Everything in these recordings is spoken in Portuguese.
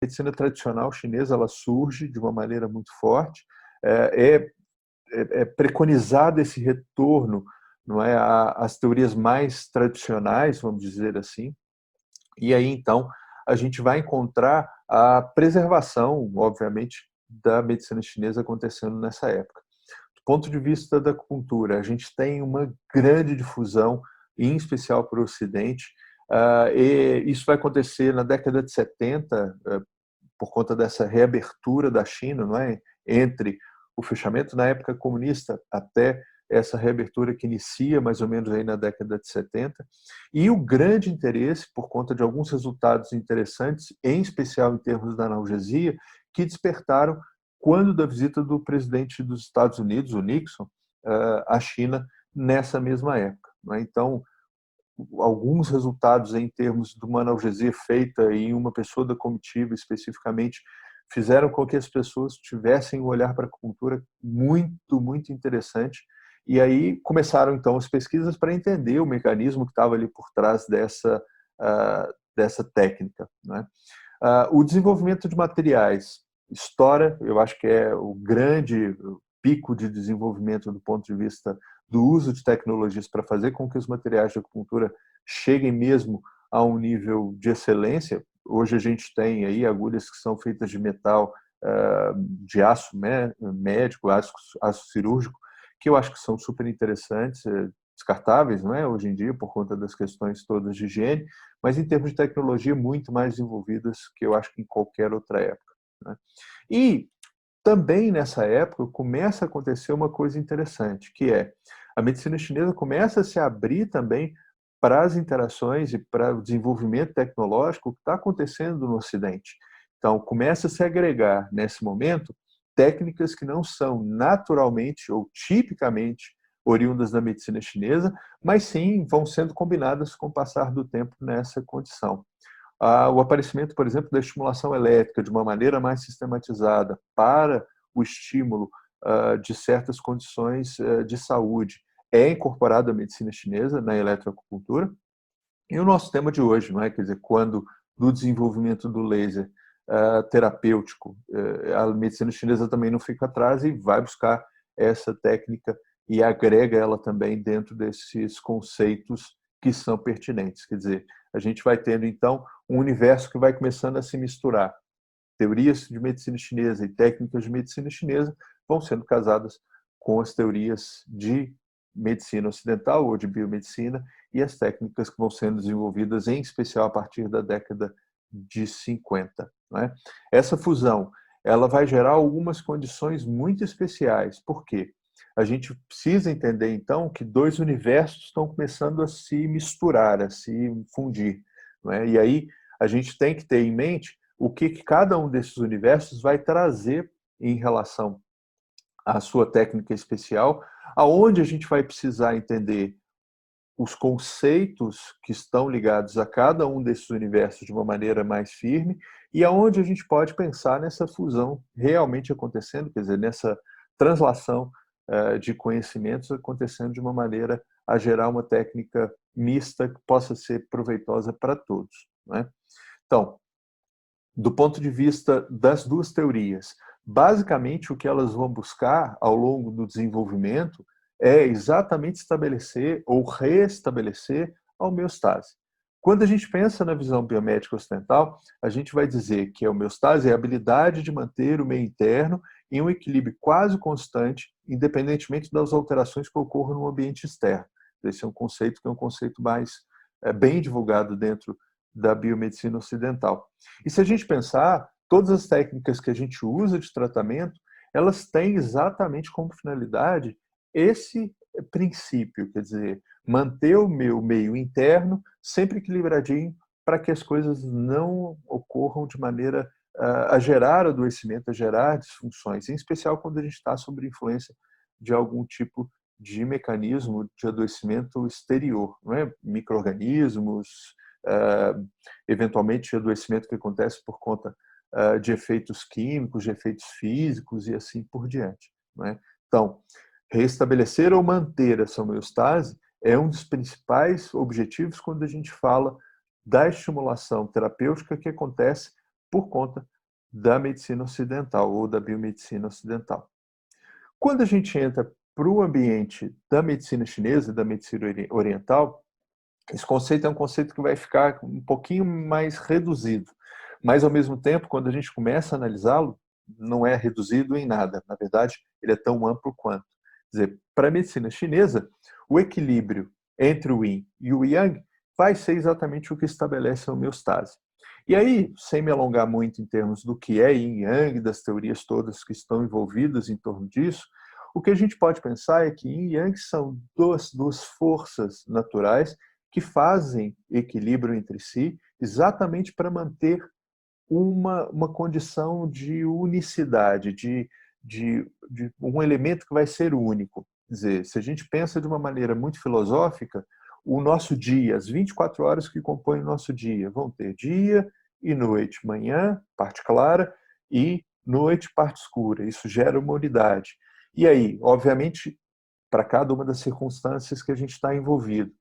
medicina tradicional chinesa ela surge de uma maneira muito forte. É preconizado esse retorno, não é, às teorias mais tradicionais, vamos dizer assim, e aí então a gente vai encontrar a preservação, obviamente, da medicina chinesa acontecendo nessa época. Do ponto de vista da acupuntura, a gente tem uma grande difusão, em especial para o Ocidente, e isso vai acontecer na década de 70, por conta dessa reabertura da China, não é? Entre o fechamento na época comunista até essa reabertura que inicia mais ou menos aí na década de 70, e o grande interesse por conta de alguns resultados interessantes, em especial em termos da analgesia, que despertaram quando da visita do presidente dos Estados Unidos, o Nixon, à China nessa mesma época. Então, alguns resultados em termos de uma analgesia feita em uma pessoa da comitiva especificamente fizeram com que as pessoas tivessem um olhar para a acupuntura muito, muito interessante. E aí começaram então as pesquisas para entender o mecanismo que estava ali por trás dessa técnica, né? O desenvolvimento de materiais estoura, eu acho que é o grande pico de desenvolvimento do ponto de vista do uso de tecnologias para fazer com que os materiais de acupuntura cheguem mesmo a um nível de excelência. Hoje a gente tem aí agulhas que são feitas de metal, de aço médico, aço cirúrgico, que eu acho que são super interessantes, descartáveis, não é? Hoje em dia, por conta das questões todas de higiene, mas em termos de tecnologia muito mais desenvolvidas que eu acho que em qualquer outra época, né? E também nessa época começa a acontecer uma coisa interessante, que é a medicina chinesa começa a se abrir também para as interações e para o desenvolvimento tecnológico que está acontecendo no Ocidente. Então, começa a se agregar, nesse momento, técnicas que não são naturalmente ou tipicamente oriundas da medicina chinesa, mas sim vão sendo combinadas com o passar do tempo nessa condição. O aparecimento, por exemplo, da estimulação elétrica de uma maneira mais sistematizada para o estímulo de certas condições de saúde é incorporado à medicina chinesa, na eletroacupuntura. E o nosso tema de hoje, não é? Quer dizer, quando do desenvolvimento do laser terapêutico, a medicina chinesa também não fica atrás e vai buscar essa técnica e agrega ela também dentro desses conceitos que são pertinentes. Quer dizer, a gente vai tendo, então, um universo que vai começando a se misturar. Teorias de medicina chinesa e técnicas de medicina chinesa vão sendo casadas com as teorias de medicina ocidental ou de biomedicina e as técnicas que vão sendo desenvolvidas, em especial a partir da década de 50. Né? Essa fusão ela vai gerar algumas condições muito especiais. Por quê? A gente precisa entender, então, que dois universos estão começando a se misturar, a se fundir. Não é? E aí a gente tem que ter em mente o que cada um desses universos vai trazer em relação à sua técnica especial, aonde a gente vai precisar entender os conceitos que estão ligados a cada um desses universos de uma maneira mais firme e aonde a gente pode pensar nessa fusão realmente acontecendo, quer dizer, nessa translação de conhecimentos acontecendo de uma maneira a gerar uma técnica mista que possa ser proveitosa para todos, né? Então, do ponto de vista das duas teorias, basicamente o que elas vão buscar ao longo do desenvolvimento é exatamente estabelecer ou restabelecer a homeostase. Quando a gente pensa na visão biomédica ocidental, a gente vai dizer que a homeostase é a habilidade de manter o meio interno em um equilíbrio quase constante, independentemente das alterações que ocorram no ambiente externo. Esse é um conceito que é um conceito mais bem divulgado dentro da biomedicina ocidental. E se a gente pensar, todas as técnicas que a gente usa de tratamento, elas têm exatamente como finalidade esse princípio, quer dizer, manter o meu meio interno sempre equilibradinho para que as coisas não ocorram de maneira a gerar adoecimento, a gerar disfunções, em especial quando a gente está sob influência de algum tipo de mecanismo de adoecimento exterior, não é? Micro-organismos, eventualmente adoecimento que acontece por conta de efeitos químicos, de efeitos físicos e assim por diante, não é? Então, restabelecer ou manter essa homeostase é um dos principais objetivos quando a gente fala da estimulação terapêutica que acontece por conta da medicina ocidental ou da biomedicina ocidental. Quando a gente entra para o ambiente da medicina chinesa, da medicina oriental, esse conceito é um conceito que vai ficar um pouquinho mais reduzido, mas ao mesmo tempo, quando a gente começa a analisá-lo, não é reduzido em nada. Na verdade, ele é tão amplo quanto. Quer dizer, para a medicina chinesa, o equilíbrio entre o yin e o yang vai ser exatamente o que estabelece a homeostase. E aí, sem me alongar muito em termos do que é yin e yang, das teorias todas que estão envolvidas em torno disso, o que a gente pode pensar é que yin e yang são duas forças naturais que fazem equilíbrio entre si, exatamente para manter uma condição de unicidade, de um elemento que vai ser único. Quer dizer, se a gente pensa de uma maneira muito filosófica, o nosso dia, as 24 horas que compõem o nosso dia, vão ter dia e noite, manhã, parte clara, e noite, parte escura. Isso gera uma unidade. E aí, obviamente, para cada uma das circunstâncias que a gente está envolvido,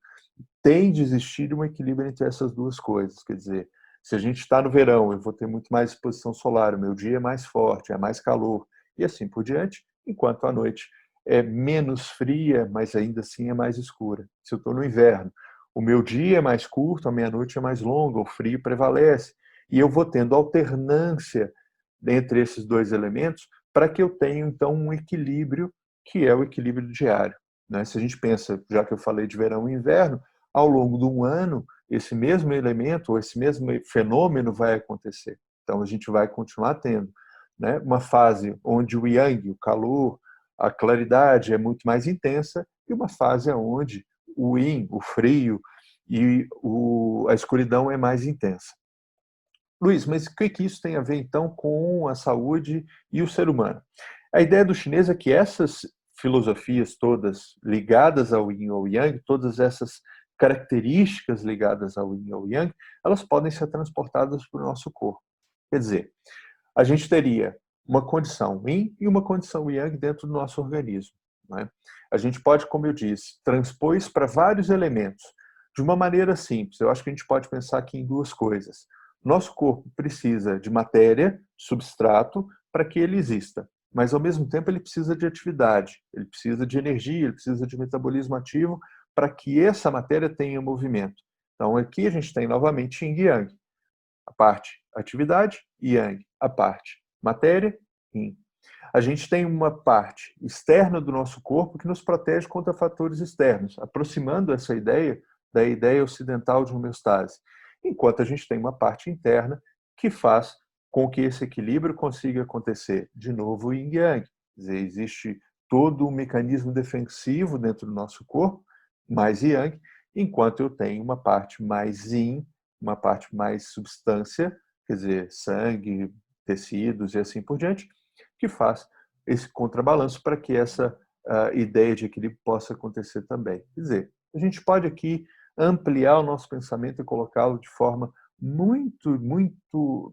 tem de existir um equilíbrio entre essas duas coisas. Quer dizer, se a gente está no verão, eu vou ter muito mais exposição solar, o meu dia é mais forte, é mais calor, e assim por diante, enquanto a noite é menos fria, mas ainda assim é mais escura. Se eu estou no inverno, o meu dia é mais curto, a meia-noite é mais longa, o frio prevalece, e eu vou tendo alternância entre esses dois elementos para que eu tenha, então, um equilíbrio, que é o equilíbrio diário. Né? Se a gente pensa, já que eu falei de verão e inverno, ao longo de um ano, esse mesmo elemento ou esse mesmo fenômeno vai acontecer. Então, a gente vai continuar tendo, né, uma fase onde o yang, o calor, a claridade é muito mais intensa, e uma fase onde o yin, o frio, e a escuridão é mais intensa. Luiz, mas o que isso tem a ver, então, com a saúde e o ser humano? A ideia do chinês é que essas filosofias todas ligadas ao yin ou ao yang, todas essas características ligadas ao yin ou ao yang, elas podem ser transportadas para o nosso corpo. Quer dizer, a gente teria uma condição yin e uma condição yang dentro do nosso organismo. Né? A gente pode, como eu disse, transpor isso para vários elementos de uma maneira simples. Eu acho que a gente pode pensar aqui em duas coisas. Nosso corpo precisa de matéria, substrato, para que ele exista. Mas, ao mesmo tempo, ele precisa de atividade, ele precisa de energia, ele precisa de metabolismo ativo para que essa matéria tenha movimento. Então, aqui a gente tem novamente Yin e Yang. A parte atividade, Yang. A parte matéria, Yin. A gente tem uma parte externa do nosso corpo que nos protege contra fatores externos, aproximando essa ideia da ideia ocidental de homeostase. Enquanto a gente tem uma parte interna que faz com que esse equilíbrio consiga acontecer de novo em Yang. Quer dizer, existe todo um mecanismo defensivo dentro do nosso corpo, mais Yang, enquanto eu tenho uma parte mais Yin, uma parte mais substância, quer dizer, sangue, tecidos e assim por diante, que faz esse contrabalanço para que essa ideia de equilíbrio possa acontecer também. Quer dizer, a gente pode aqui ampliar o nosso pensamento e colocá-lo de forma muito,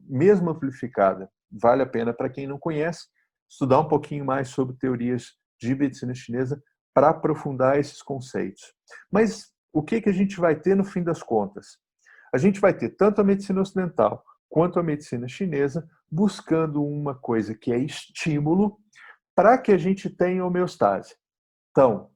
mesmo amplificada. Vale a pena, para quem não conhece, estudar um pouquinho mais sobre teorias de medicina chinesa para aprofundar esses conceitos. Mas o que a gente vai ter no fim das contas? A gente vai ter tanto a medicina ocidental quanto a medicina chinesa buscando uma coisa que é estímulo para que a gente tenha homeostase. Então,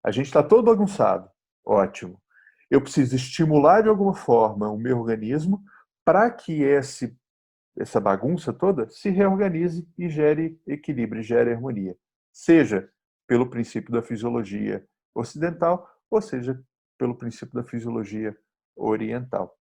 a gente está todo bagunçado. Ótimo. Eu preciso estimular de alguma forma o meu organismo para que essa bagunça toda se reorganize e gere equilíbrio, gere harmonia. Seja pelo princípio da fisiologia ocidental, ou seja pelo princípio da fisiologia oriental.